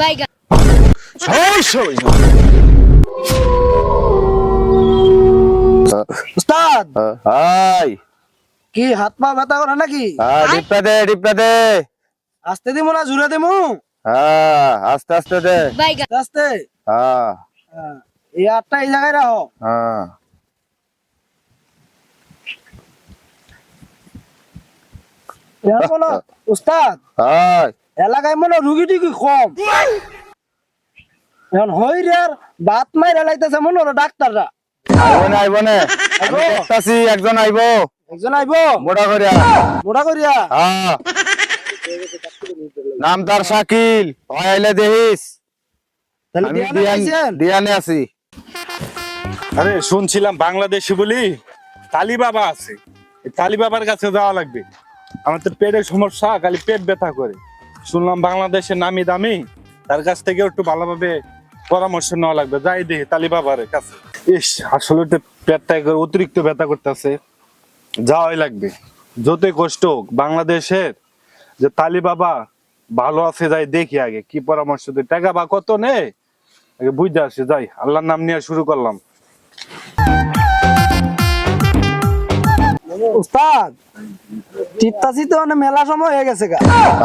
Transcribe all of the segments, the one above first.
বাইগান উস্তাদ হাই কি হাত পা ব্যথা করে নাকি? ডিপটা দে আস্তে দিমু না জুড়ে দিমু? হ্যাঁ আস্তে আস্তে দে বাইগান আস্তে। হ্যাঁ হ্যাঁ, এই হাতটা এই জায়গায় রাখো। হ্যাঁ এখন বলো উস্তাদ হাই এলাকায় মনে হয় রুগী টুগী কম, এখন হই রে আর বাত মাইরা লাইতেছে মনে হলো ডাক্তাররা। আইবো না আমি দেখতাছি একজন আইবো একজন আইবো মোটা করিয়া মোটা করিয়া। হ্যাঁ নাম তার শাকিল ওই আইলে দেখিস তাহলে আমি দিয়ানে আইছেন? দিয়ানে আছি আরে শুনছিলাম বাংলাদেশে বলি তালি বাবা আছে, এই তালি বাবার কাছে যাওয়া লাগবে। আমার তো পেটের সমস্যা, খালি পেট ব্যথা করে। শুনলাম বাংলাদেশে নামি দামি, তার কাছ থেকে একটু ভালোভাবে পরামর্শ নেওয়া লাগবে। যাই দেখি তালি বাবার কাছে। ইস আসলে তো পেটটা একবার অতিরিক্ত ব্যথা করতেছে, যাওয়াই লাগবে যতই কষ্ট হোক। বাংলাদেশের যে তালি বাবা ভালো আছে, যাই দেখি আগে কি পরামর্শ দেয়। টাকা বা কত নেই আগে বুঝতে আসে, যাই আল্লাহর নাম নিয়ে শুরু করলাম। উস্তাদ টিপতাছি তো অনেক মেলা সময় হয়ে গেছে গা,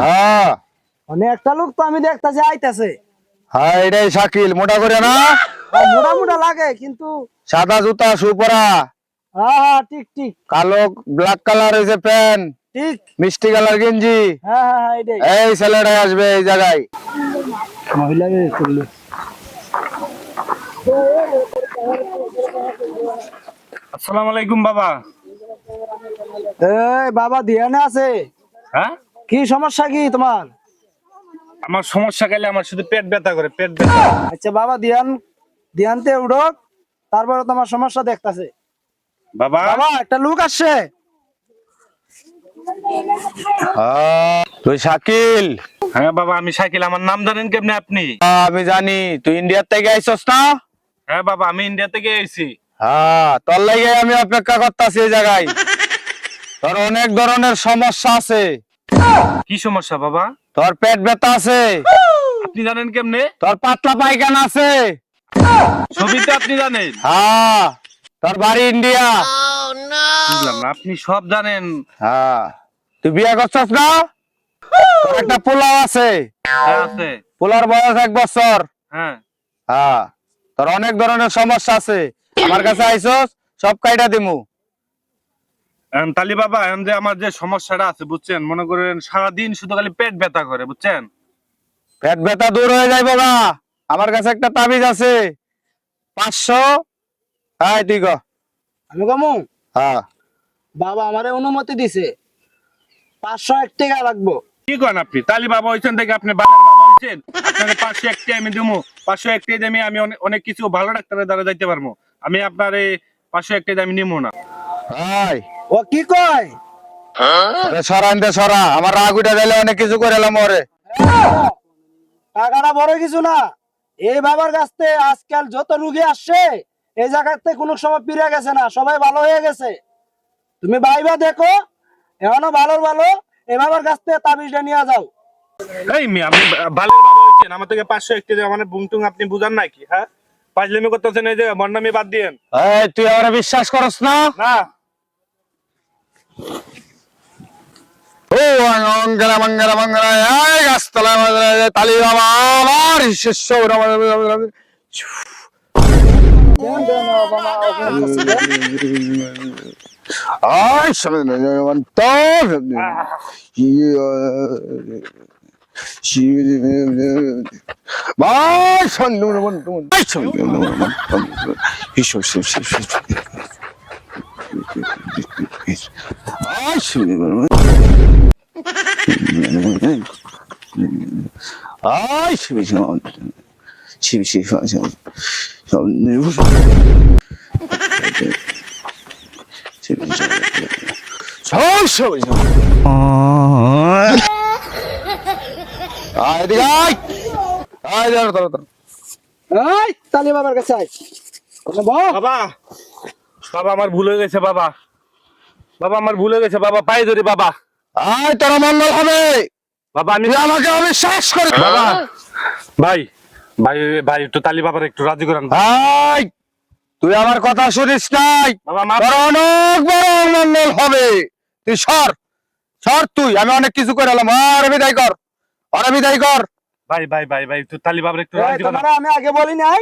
হ্যাঁ অনেক একটা লোক তো আমি দেখতাছি আইতাছে। হ্যাঁ এটাই শাকিল মোটা করে না, মোটা মোটা লাগে কিন্তু। সাদা জুতা শু পরা, হ্যাঁ হ্যাঁ ঠিক ঠিক কালো ব্ল্যাক কালার হয়েছে প্যান্ট, ঠিক। মিষ্টি কালার গেঞ্জি। হ্যাঁ হ্যাঁ হ্যাঁ এটাই এই ছেলেটাই আসবে এই জায়গায়। মহিলা করলে। আসসালামু আলাইকুম বাবা। এই বাবা ধ্যানে আছে? হ্যাঁ কি সমস্যা কি তোমার? আমার সমস্যা গেলে আমার শুধু পেট ব্যথা করে, পেট ব্যথা। আচ্ছা বাবা ধ্যানতে উঠো, তারপরে তোমার সমস্যা দেখতাছে। বাবা বাবা একটা লোক আসছে। তুই শাকিল? হ্যাঁ বাবা আমি শাকিল। আমার নাম জানেন কেমনে আপনি? আমি জানি তুই ইন্ডিয়ার থেকে আইসস না। হ্যাঁ বাবা আমি ইন্ডিয়া থেকে এসেছি। হ্যাঁ তোর লাগে আমি অপেক্ষা করতেছি এই জায়গায়। তোর অনেক ধরনের সমস্যা আছে। কি সমস্যা বাবা? তোর পেট ব্যথা আছে, আপনি জানেন কেমনে? তোর পাতলা পায়খানা আছে। ছবি তো আপনি জানেন। হ্যাঁ তোর বাড়ি ইন্ডিয়া। বুঝলাম না, আপনি সব জানেন। হ্যাঁ তুই বিয়ে করছস না? তোর একটা পোলাও আছে, হ্যাঁ আছে। পোলার বয়স 1 বছর। হ্যাঁ হ্যাঁ তোর অনেক ধরনের সমস্যা আছে, আমার কাছে আইসস সব কাইটা দিমু। তালি বাবা এখন যে আমার যে সমস্যাটা আছে বুঝছেন, মনে করেন সারাদিন শুধু খালি পেট ব্যথা করে বুঝছেন। পেট ব্যথা দূর হয়ে যাইবো না, আমার কাছে একটা তাবিজ আছে 500। হ্যাঁ তুই ক। আমি কমু হ্যাঁ বাবা আমারে অনুমতি দিছে 501 টাকা লাগবো। কি করেন আপনি? তালি বাবা হইছেন দেখে আপনি বালের বাবা হইছেন। আপনাকে 501 টাকা আমি দেবো। 501 টাকা দিয়ে আমি অনেক কিছু ভালো ডাক্তারের দ্বারা যাইতে পারবো। আমি আপনার এই 501 টাকা আমি নিবো না। হাই ও কি কয়? সরান দে সরা, আমার রাগ উঠে দিলে অনেক কিছু করে এলাম ওরে। টাকাটা বড় কিছু না, এই বাবার কাছ থেকে আজকাল যত রুগী আসছে এই জায়গাতে কোনো সময় ফিরে গেছে না, সবাই ভালো হয়ে গেছে। তুমি ভাইবা দেখো, এখনো ভালো ভালো এই বাবার কাছ থেকে তাবিজটা নিয়ে যাও। এই মেয়ে আপনি বালের বাবা হইছেন, আমার থেকে 501 টাকা দিয়ে মানে বুংটুং আপনি বুঝান নাকি? হ্যাঁ পাজলেমি করতেছেন, এই যে মন্নামি বাদ দিয়েন। এই তুই আমারে বিশ্বাস করস না? না ও অঙ্গরা মঙ্গরা মঙ্গরা এই গাছতলা তালি বাবা আমার শিষ্য আই সমন্ত ভাই সন্নু ভাই সন্নু হিসো আই সন্নু 아이, এই তালি বাবার কাছে আয়। বাবা, বাবা আমার ভুল হয়ে গেছে বাবা। বাবা আমার ভুল হয়ে গেছে বাবা, পায়ে ধরি বাবা। তোর মঙ্গল হবে বাবা আমি তুই আমাকে অবিশ্বাস করে বাবা ভাই ভাই ভাই একটু তালি বাবার একটু রাজি করেন ভাই তুই আমার কথা শুনিস নাই, বাবা মাফ তোর অনেক বড় অমঙ্গল হবে। তুই সর সর, তুই আমি অনেক কিছু করে এলাম। আর বিদায় কর, আর বিদায় কর। ভাই ভাই ভাই ভাই একটু তালি বাবার একটু এই, রাজি করেন তোমারে আমি আগে বলি নাই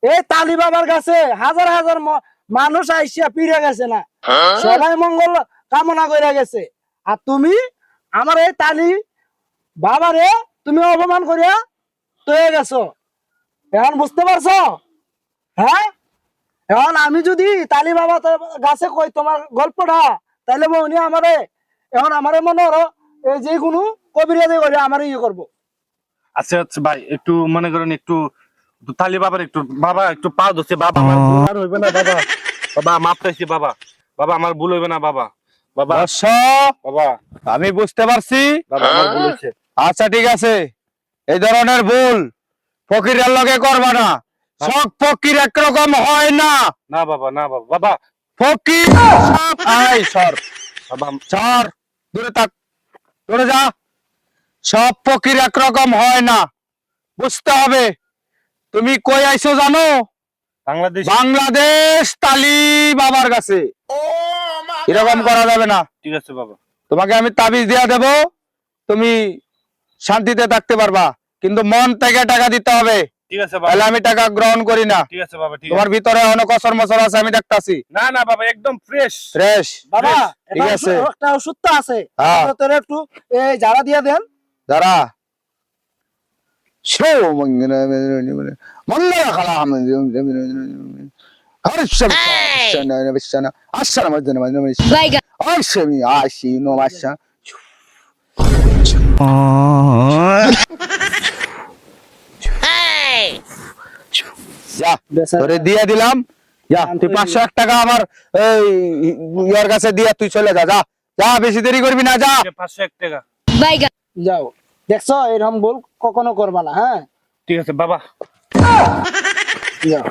এই তালি বাবার কাছে হাজার হাজার মানুষ আইসিয়া পিড়ে গেছে না, সবাই মঙ্গল কামনা করে গেছে, আর তুমি আমার এই তালি বাবারে তুমি অপমান করিয়া তয়ে গেছো। এখন বুঝতে পারছো? হ্যাঁ, এখন আমি যদি তালি বাবা গাছে কই তোমার গল্পটা, তাহলে উনি আমারে এখন আমারে মনে হলো এই যে কোনো কবিরাজি করে আমার ইয়ে করবো। আচ্ছা আচ্ছা ভাই একটু মনে করেন একটু একটু তালি বাবার একটু বাবা একটু পা ধরছে বাবা আমার ভুল আর হইবে না বাবা বাবা মাফ চাইছি বাবা বাবা আমার ভুল হইবে না বাবা বাবা বৎস, বাবা আমি বুঝতে পারছি। বাবা আমার ভুল হয়েছে আচ্ছা ঠিক আছে, এই ধরনের ভুল ফকিরের লগে করবা না। সব ফকির একরকম হয় না। না বাবা না বাবা বাবা ফকির সব আই সর, বাবা সর, দূরে থাক, দূরে যা। সব ফকির একরকম হয় না, বুঝতে হবে। তুমি কই আইছো জানো? বাংলাদেশ বাংলাদেশ তালি বাবার কাছে। এরকম করা যাবে না। ঠিক আছে বাবা তোমাকে আমি তাবিজ দিয়া দেব, তুমি শান্তিতে থাকতে পারবা, কিন্তু মন থেকে টাকা দিতে হবে। ঠিক আছে বাবা তাহলে আমি টাকা গ্রহণ করি না। ঠিক আছে বাবা ঠিক তোমার আছে ভিতরে অনেক কসর মসর আছে, আমি দেখতাছি। না না বাবা একদম ফ্রেশ ফ্রেশ, বাবা ঠিক এটা আছে। একটা ওষুধ তো আছে, হ্যাঁ। আপনার তোরে একটু এই যারা দিয়ে দেন। দাঁড়া। শো মঙ্গলা মঙ্গলা খালাম হর্ষম শনা বিশনা আশরা মদনা মদনা Vaya. আশমি আশি নো আশা। Hey! যা, বেচারা। তোরে দিয়ে দিলাম। যা, তুই 501 টাকা আমার এই ইয়ার কাছে দিয়ে তুই চলে যা। যা যা, বেশি দেরি করবি না, যা। 501 টাকা Vaya. যাও, দেখছো এরকম ভুল কখনো করবা না। হ্যাঁ, ঠিক আছে বাবা যাও।